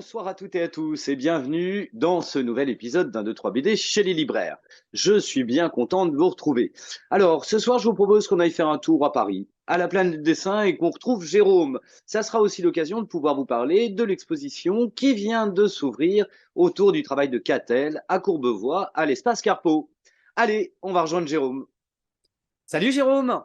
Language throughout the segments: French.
Bonsoir à toutes et à tous et bienvenue dans ce nouvel épisode d'un 2-3 BD chez les libraires. Je suis bien content de vous retrouver. Alors, ce soir, je vous propose qu'on aille faire un tour à Paris, à la Planète des Dessins et qu'on retrouve Jérôme. Ça sera aussi l'occasion de pouvoir vous parler de l'exposition qui vient de s'ouvrir autour du travail de Catel à Courbevoie, à l'espace Carpeau. Allez, on va rejoindre Jérôme. Salut Jérôme.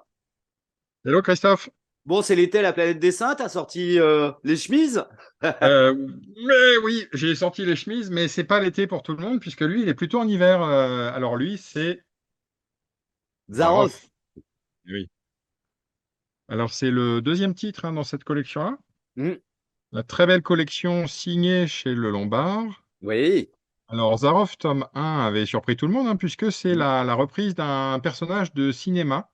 Hello Christophe. Bon, c'est l'été, la Planète des Dessins, t'as sorti les chemises. Mais oui, j'ai sorti les chemises, mais c'est pas l'été pour tout le monde, puisque lui, il est plutôt en hiver. Alors lui, c'est Zaroff. Zaroff. Oui. Alors c'est le deuxième titre dans cette collection-là. Hmm. La très belle collection signée chez Le Lombard. Oui. Alors Zaroff, tome 1 avait surpris tout le monde, puisque c'est Hmm. la reprise d'un personnage de cinéma,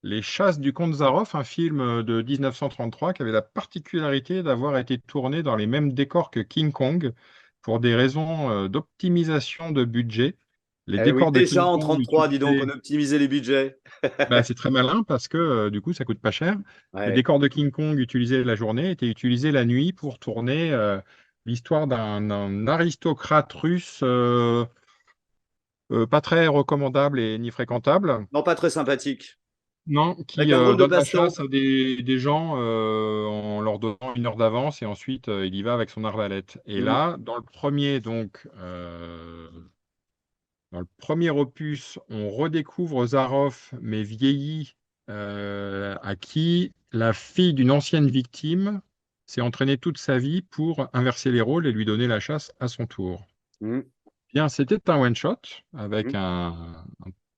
Les Chasses du comte Zaroff, un film de 1933 qui avait la particularité d'avoir été tourné dans les mêmes décors que King Kong pour des raisons d'optimisation de budget. Les Eh oui, décors de déjà King en Kong 33, dis donc, on utilisés, optimisait les budgets. c'est très malin parce que du coup ça coûte pas cher. Les Ouais. décors de King Kong utilisés la journée étaient utilisés la nuit pour tourner l'histoire d'un aristocrate russe pas très recommandable et ni fréquentable. Non, pas très sympathique. Non, Avec qui un drôle de donne la baston. chasse à des gens en leur donnant 1 heure d'avance et ensuite il y va avec son arbalète. Et Mm. là, dans le premier opus, on redécouvre Zaroff, mais vieilli, à qui la fille d'une ancienne victime s'est entraînée toute sa vie pour inverser les rôles et lui donner la chasse à son tour. Mm. Bien, c'était un one-shot avec Mm. un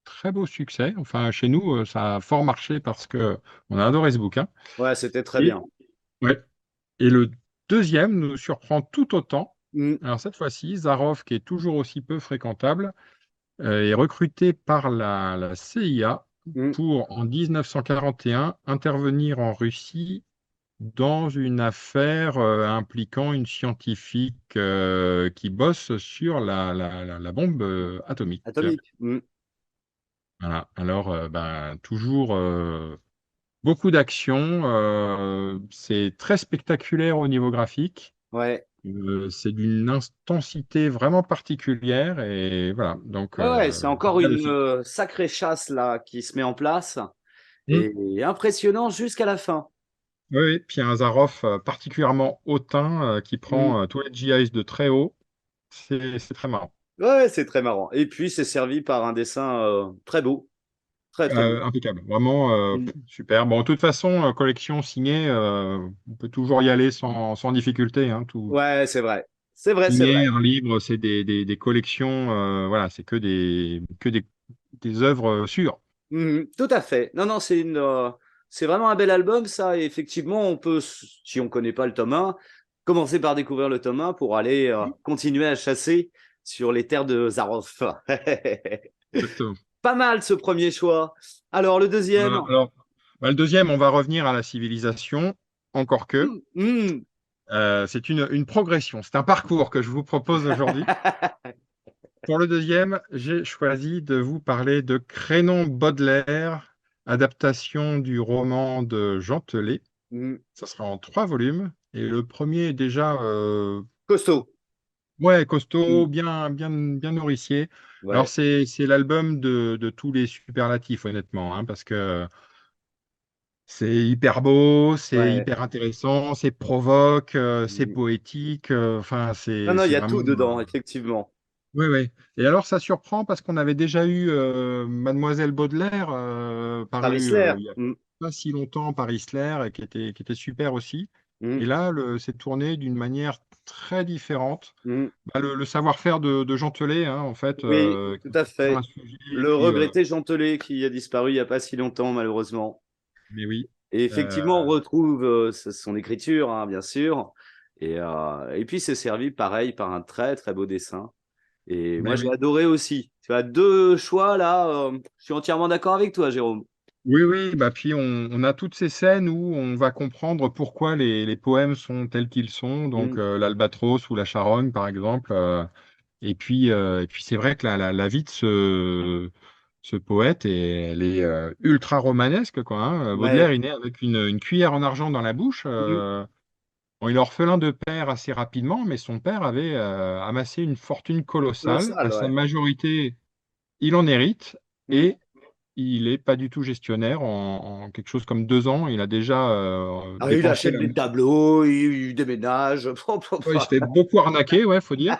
très beau succès. Enfin, chez nous, ça a fort marché parce que on a adoré ce bouquin. Ouais, c'était très Et, bien. ouais. Et le deuxième nous surprend tout autant. Mm. Alors cette fois-ci, Zaroff, qui est toujours aussi peu fréquentable, est recruté par la CIA Mm. pour, en 1941, intervenir en Russie dans une affaire impliquant une scientifique qui bosse sur la bombe atomique. Atomique. Mm. Voilà. Alors, toujours beaucoup d'action. C'est très spectaculaire au niveau graphique. Ouais. C'est d'une intensité vraiment particulière. Et voilà. Donc, Ouais, ouais, c'est encore génial une aussi. sacrée chasse là qui se met en place Mm. et impressionnant jusqu'à la fin. Oui, oui. Puis un Zaroff particulièrement hautain qui Mm. prend tous les GIs de très haut. C'est très marrant. Ouais, ouais, c'est très marrant. Et puis, c'est servi par un dessin très beau. Très, très beau. Impeccable, vraiment Mm. super. Bon, de toute façon, collection signée, on peut toujours y aller sans difficulté. Tout Ouais, c'est vrai. C'est vrai, c'est vrai. signer un livre, c'est des collections, voilà, c'est que des œuvres sûres. Mhm, tout à fait. Non, non, c'est vraiment un bel album, ça. Et effectivement, on peut, si on ne connaît pas le tome 1, commencer par découvrir le tome 1 pour aller continuer à chasser sur les terres de Zaroff. Exactement. Pas mal ce premier choix. Alors, le deuxième. Voilà. Alors, le deuxième, on va revenir à la civilisation, encore que. Mhm. C'est une progression, c'est un parcours que je vous propose aujourd'hui. Pour le deuxième, j'ai choisi de vous parler de Crénon Baudelaire, adaptation du roman de Jean Telet. Mhm. Ça sera en 3 volumes. Et le premier est déjà Costaud. ouais, costaud, Mhm. bien nourricier. Alors, Ouais. c'est l'album de tous les superlatifs, honnêtement, parce que c'est hyper beau, c'est Ouais. hyper intéressant, c'est provoque, c'est Mhm. poétique. Enfin, Non, non, il c'est y a vraiment. tout dedans, effectivement. Oui, oui. Et alors, ça surprend parce qu'on avait déjà eu Mademoiselle Baudelaire, Par paru Whistler. il n'y a Mhm. pas si longtemps par Isler, et qui était super aussi. Mhm. Et là, c'est tourné d'une manière très différente. Mhm. Le savoir-faire de Jean Telet, en fait, Oui, tout à sur un fait. sujet, et Le puis, regretté Jean Telet qui a disparu il n'y a pas si longtemps, malheureusement. mais oui. Et Euh, effectivement, on retrouve son écriture, hein, bien sûr. Et puis, c'est servi pareil par un très, très beau dessin. Et moi, mais j'ai oui. adoré aussi. Tu as deux choix là. Je suis entièrement d'accord avec toi, Jérôme. Oui, oui, puis on a toutes ces scènes où on va comprendre pourquoi les poèmes sont tels qu'ils sont, donc Mm. l'Albatros ou la Charogne, par exemple. Et puis c'est vrai que la vie de ce poète, elle est ultra romanesque, quoi. Ouais. Baudelaire, il est né avec une cuillère en argent dans la bouche. Mm. Bon, il est orphelin de père assez rapidement, mais son père avait amassé une fortune colossale. À Colossal, sa ouais. majorité, il en hérite Mm. et il n'est pas du tout gestionnaire. En quelque chose comme 2 ans, il a déjà Ah, il dépensé achète des tableaux, il déménage. Ouais, il se fait beaucoup arnaquer, ouais, faut dire.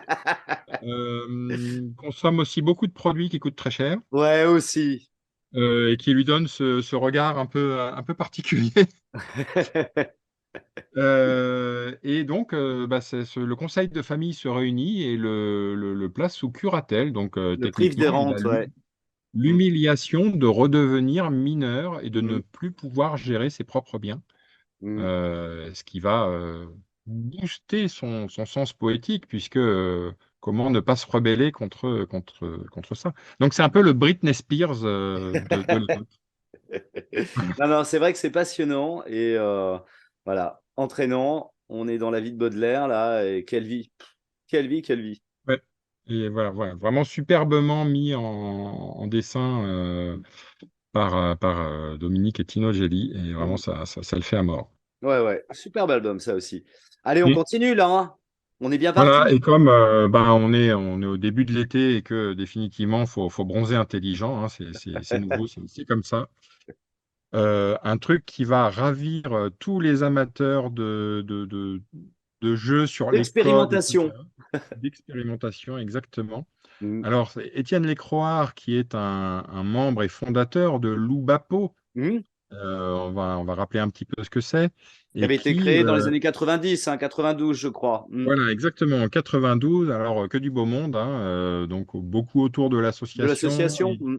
Consomme aussi beaucoup de produits qui coûtent très cher Ouais, aussi. et qui lui donnent ce regard un peu particulier. Et donc, bah, le conseil de famille se réunit et le place sous curatelle. Donc, Le prive des techniquement, il a rentes, ouais. Mm. l'humiliation de redevenir mineur et de ne Mm. plus pouvoir gérer ses propres biens, Mm. ce qui va booster son sens poétique, puisque comment ne pas se rebeller contre ça? Donc, c'est un peu le Britney Spears de l'époque. Non, non, c'est vrai que c'est passionnant et voilà, entraînant. On est dans la vie de Baudelaire là, et quelle vie, quelle vie, quelle vie. Ouais. Et voilà, vraiment superbement mis en dessin par Dominique et Tino Gelli. Et vraiment, Mm. ça le fait à mort. Ouais, ouais, superbe album ça aussi. Allez, on Mm. continue là, hein. On est bien Voilà, parti. et comme ben, on est au début de l'été et que définitivement, faut bronzer intelligent, hein, c'est nouveau, c'est comme ça. Un truc qui va ravir tous les amateurs de jeux sur les codes, Expérimentation. etc. D'expérimentation, exactement. Mm. Alors, c'est Étienne Lécroire, qui est un membre et fondateur de l'Oubapo. Mm. On va rappeler un petit peu ce que c'est. Qui Et avait été qui, créé dans les années 90, hein, 92, je crois. Mm. voilà, exactement, en 92, alors que du beau monde, hein, donc beaucoup autour de De l'association. l'association. Mm.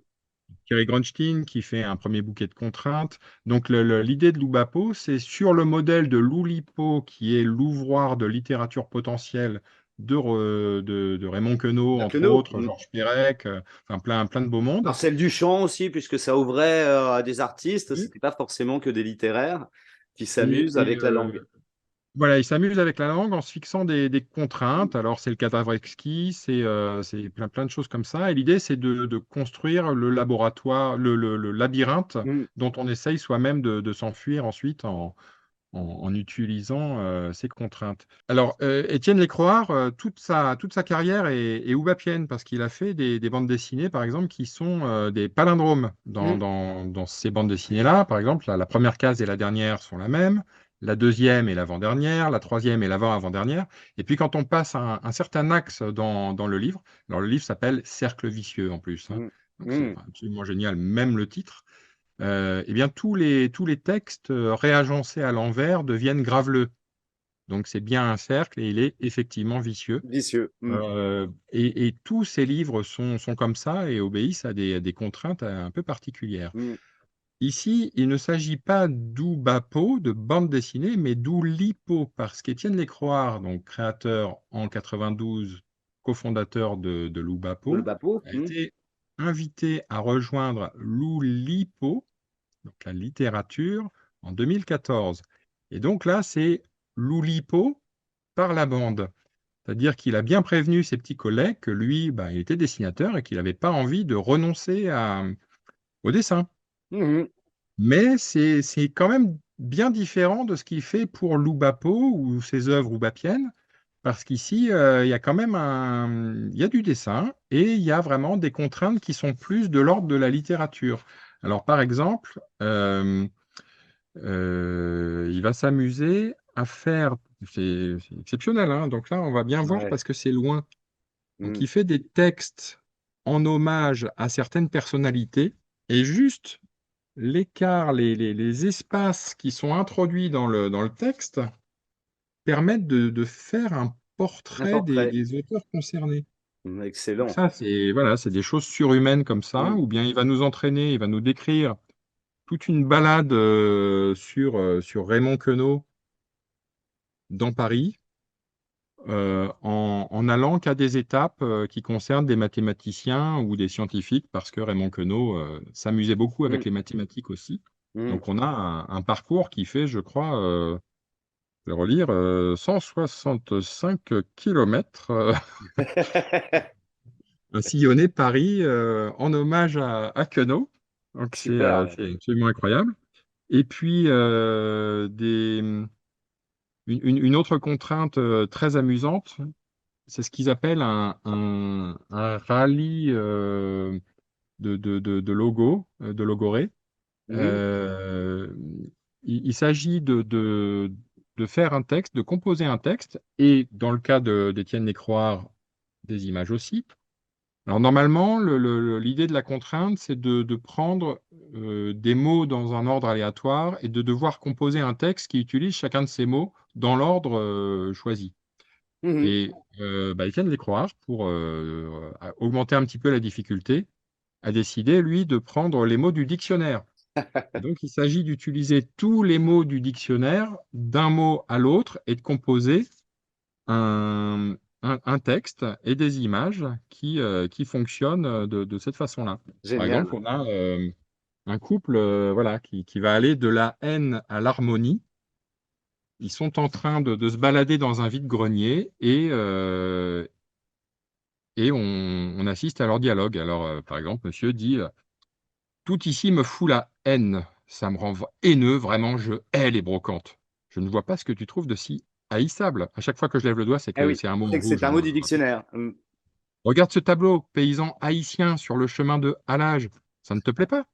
Thierry Grunstein qui fait un premier bouquet de contraintes. Donc l'idée de l'Oubapo, c'est sur le modèle de l'Oulipo, qui est l'ouvroir de littérature potentielle de Raymond Queneau, La entre Queneau. autres, Mm. Georges Perec, enfin plein de beau monde. Marcel Duchamp aussi, puisque ça ouvrait à des artistes, Et, c'était pas forcément que des littéraires qui et- s'amusent et, avec la euh, langue. voilà, il s'amuse avec la langue en se fixant des contraintes. Alors, c'est le cadavre exquis, c'est plein de choses comme ça. Et l'idée, c'est de construire le laboratoire, le labyrinthe Mm. dont on essaye soi-même de s'enfuir ensuite en utilisant ces contraintes. Alors, Étienne Lécroire, toute sa carrière est oubapienne parce qu'il a fait des bandes dessinées, par exemple, qui sont des palindromes Mm. dans ces bandes dessinées-là. Par exemple, la première case et la dernière sont la même, la deuxième et l'avant-dernière, la troisième et l'avant-avant-dernière. Et puis, quand on passe un certain axe dans le livre, alors le livre s'appelle Cercle vicieux en plus, hein. Mm. Donc, c'est Mm. absolument génial, même le titre. Eh bien, tous les textes réagencés à l'envers deviennent graveleux. Donc, c'est bien un cercle et il est effectivement vicieux. Vicieux. Mm. Et tous ces livres sont comme ça et obéissent à des contraintes un peu particulières. Mm. Ici, il ne s'agit pas d'Oubapo, de bande dessinée, mais d'Oulipo, parce qu'Étienne Lécroire, donc créateur en 92, cofondateur de De le l'Oubapo, Bapo. a Mm. été invité à rejoindre l'Oulipo, donc la littérature, en 2014. Et donc là, c'est l'Oulipo par la bande. C'est-à-dire qu'il a bien prévenu ses petits collègues que lui, bah, il était dessinateur et qu'il n'avait pas envie de renoncer au dessin. Mm. Mais c'est quand même bien différent de ce qu'il fait pour l'Oubapo ou ses œuvres oubapiennes, parce qu'ici, il y a quand même il y a du dessin et il y a vraiment des contraintes qui sont plus de l'ordre de la littérature. Alors, par exemple, il va s'amuser à faire, c'est exceptionnel, hein. Donc là, on va bien voir Ouais. parce que c'est loin. Donc Mm. il fait des textes en hommage à certaines personnalités et juste l'écart, les espaces qui sont introduits dans le texte permettent de faire un Un portrait des, portrait. des auteurs concernés. Mm. Donc Excellent. ça, c'est des choses surhumaines comme ça, Mm. ou bien il va nous entraîner, il va nous décrire toute une balade sur Raymond Queneau dans Paris, en allant qu'à des étapes qui concernent des mathématiciens ou des scientifiques, parce que Raymond Queneau s'amusait beaucoup avec Mm. les mathématiques aussi. Mm. Donc on a un parcours qui fait, je crois, je vais relire, 165 kilomètres, un sillonné Paris en hommage à Queneau. Donc Super. c'est absolument incroyable. Et puis Une autre contrainte très amusante, c'est ce qu'ils appellent un rallye de logo, de logorée. Mhm. Euh, il s'agit de faire un texte, de composer un texte, et dans le cas d'Étienne Lécroire, des images aussi. Alors normalement, l'idée de la contrainte, c'est de prendre des mots dans un ordre aléatoire et de devoir composer un texte qui utilise chacun de ces mots dans l'ordre choisi. Mhm. Et Étienne Lécroire, pour augmenter un petit peu la difficulté, a décidé, lui, de prendre les mots du dictionnaire. Et donc, il s'agit d'utiliser tous les mots du dictionnaire d'un mot à l'autre et de composer un texte et des images qui fonctionnent de cette façon-là. Par exemple, Génial. on a un couple voilà, qui va aller de la haine à l'harmonie. Ils sont en train de se balader dans un vide-grenier et on assiste à leur dialogue. Alors, par exemple, monsieur dit tout ici me fout la haine. Ça me rend haineux, vraiment, je hais les brocantes. Je ne vois pas ce que tu trouves de si haïssable. À chaque fois que je lève le doigt, c'est Eh que oui, c'est un mot c'est en que c'est rouge, un mot hein, du je rappelle. dictionnaire. Mhm. Regarde ce tableau, paysan haïtien sur le chemin de halage. Ça ne te plaît pas?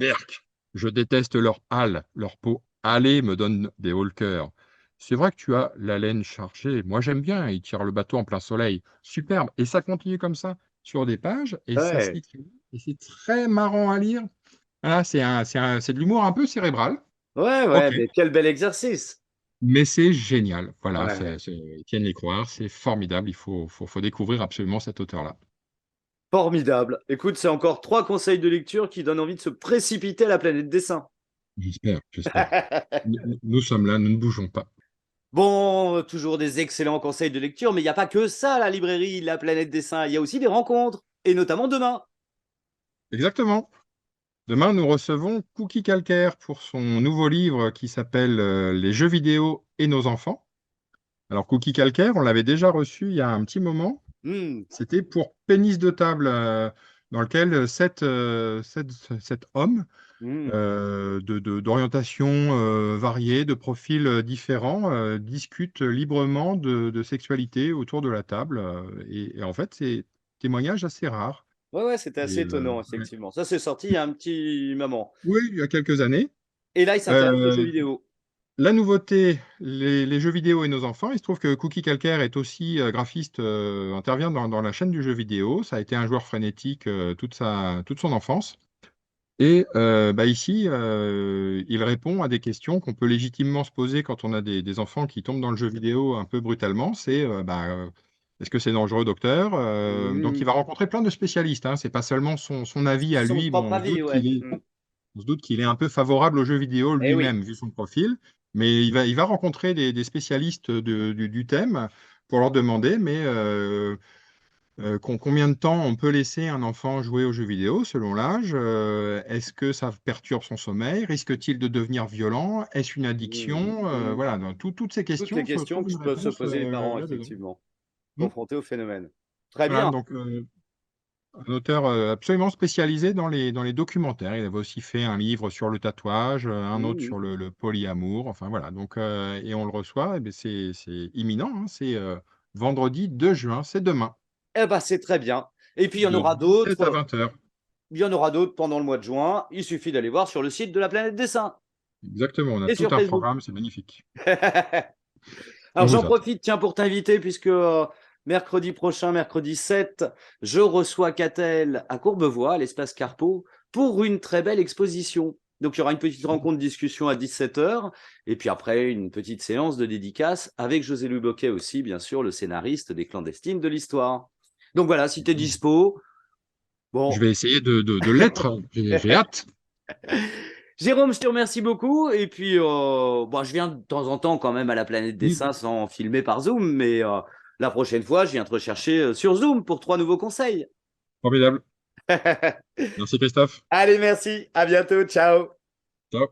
Berk, je déteste leur halle, leur peau hâlée me donne des hauts le cœur. C'est vrai que tu as la laine chargée. Moi, j'aime bien. Il tire le bateau en plein soleil. Superbe. Et ça continue comme ça sur des pages et ça se Ouais, lit très bien. Et c'est très marrant à lire. Voilà, c'est de l'humour un peu cérébral. ouais, Ok. ouais, mais quel bel exercice. Mais c'est génial. Voilà, Ouais. Étienne Lécroire, c'est formidable. Il faut découvrir absolument cet auteur-là. Formidable. Écoute, c'est encore 3 conseils de lecture qui donnent envie de se précipiter à la planète dessin. J'espère, j'espère. Nous sommes là, nous ne bougeons pas. Bon, toujours des excellents conseils de lecture, mais il n'y a pas que ça, la librairie, la planète dessin. Il y a aussi des rencontres, et notamment demain. Exactement. Demain, nous recevons Cookie Calcaire pour son nouveau livre qui s'appelle Les jeux vidéo et nos enfants. Alors, Cookie Calcaire, on l'avait déjà reçu il y a un petit moment. Hmm, C'était pour Pénis de table, dans lequel sept hommes hmm. d'orientation variée, de profils différents, discutent librement de sexualité autour de la table. Et en fait, c'est témoignage assez rare. Ouais, ouais, c'était Et, assez étonnant, ouais. effectivement. Ça, c'est sorti il y a un petit moment. Oui, il y a quelques années. Et là, il s'intéresse aux jeux Euh, vidéo. la nouveauté, les jeux vidéo et nos enfants. Il se trouve que Cookie Calcaire est aussi graphiste, intervient dans la chaîne du jeu vidéo. Ça a été un joueur frénétique toute son enfance. Et ici, il répond à des questions qu'on peut légitimement se poser quand on a des enfants qui tombent dans le jeu vidéo un peu brutalement. C'est est-ce que c'est dangereux, docteur? Donc, il Hmm. va rencontrer plein de spécialistes, hein. C'est pas seulement son avis à Son lui. propre Bon, avis, ouais. Hmm. on se doute qu'il est un peu favorable au jeu vidéo Eh oui. lui-même, vu son profil. Mais il va rencontrer des spécialistes du thème pour leur demander, mais combien de temps on peut laisser un enfant jouer aux jeux vidéo selon l'âge? Est-ce que ça perturbe son sommeil? Risque-t-il de devenir violent? Est-ce une Hmm, addiction? hmm. Voilà, dans toutes ces Toutes les questions se questions trouvent que une peuvent se réponse poser les parents, là-dedans. effectivement, Hmm. confrontés au phénomène. Très Voilà, bien. donc un auteur absolument spécialisé dans les documentaires. Il avait aussi fait un livre sur le tatouage, un autre Hmm. sur le polyamour. Enfin voilà, donc et on le reçoit. Eh bien, c'est imminent, hein. C'est vendredi 2 juin, c'est demain, Eh ben, c'est très bien. Et puis, il y en de aura 17 à d'autres. 20 heures. Il y en aura d'autres pendant le mois de juin. Il suffit d'aller voir sur le site de la Planète Dessin Exactement, on a et tout sur un Facebook. programme, c'est magnifique. Alors, On j'en vous attend. profite, tiens, pour t'inviter, puisque mercredi prochain, mercredi 7, je reçois Catel à Courbevoie, à l'espace Carpeau, pour une très belle exposition. Donc, il y aura une petite rencontre discussion à 17 h, et puis après, une petite séance de dédicace avec José-Louis Boquet aussi, bien sûr, le scénariste des Clandestines de l'Histoire. Donc voilà, si tu es dispo, Je bon. vais essayer de l'être. J'ai hâte. Jérôme, je te remercie beaucoup. Et puis, bon, je viens de temps en temps quand même à la Planète Oui, Dessin sans filmer par Zoom, mais la prochaine fois, je viens te rechercher sur Zoom pour 3 nouveaux conseils. formidable. Merci Christophe. Allez, merci. À bientôt. Ciao. Ciao.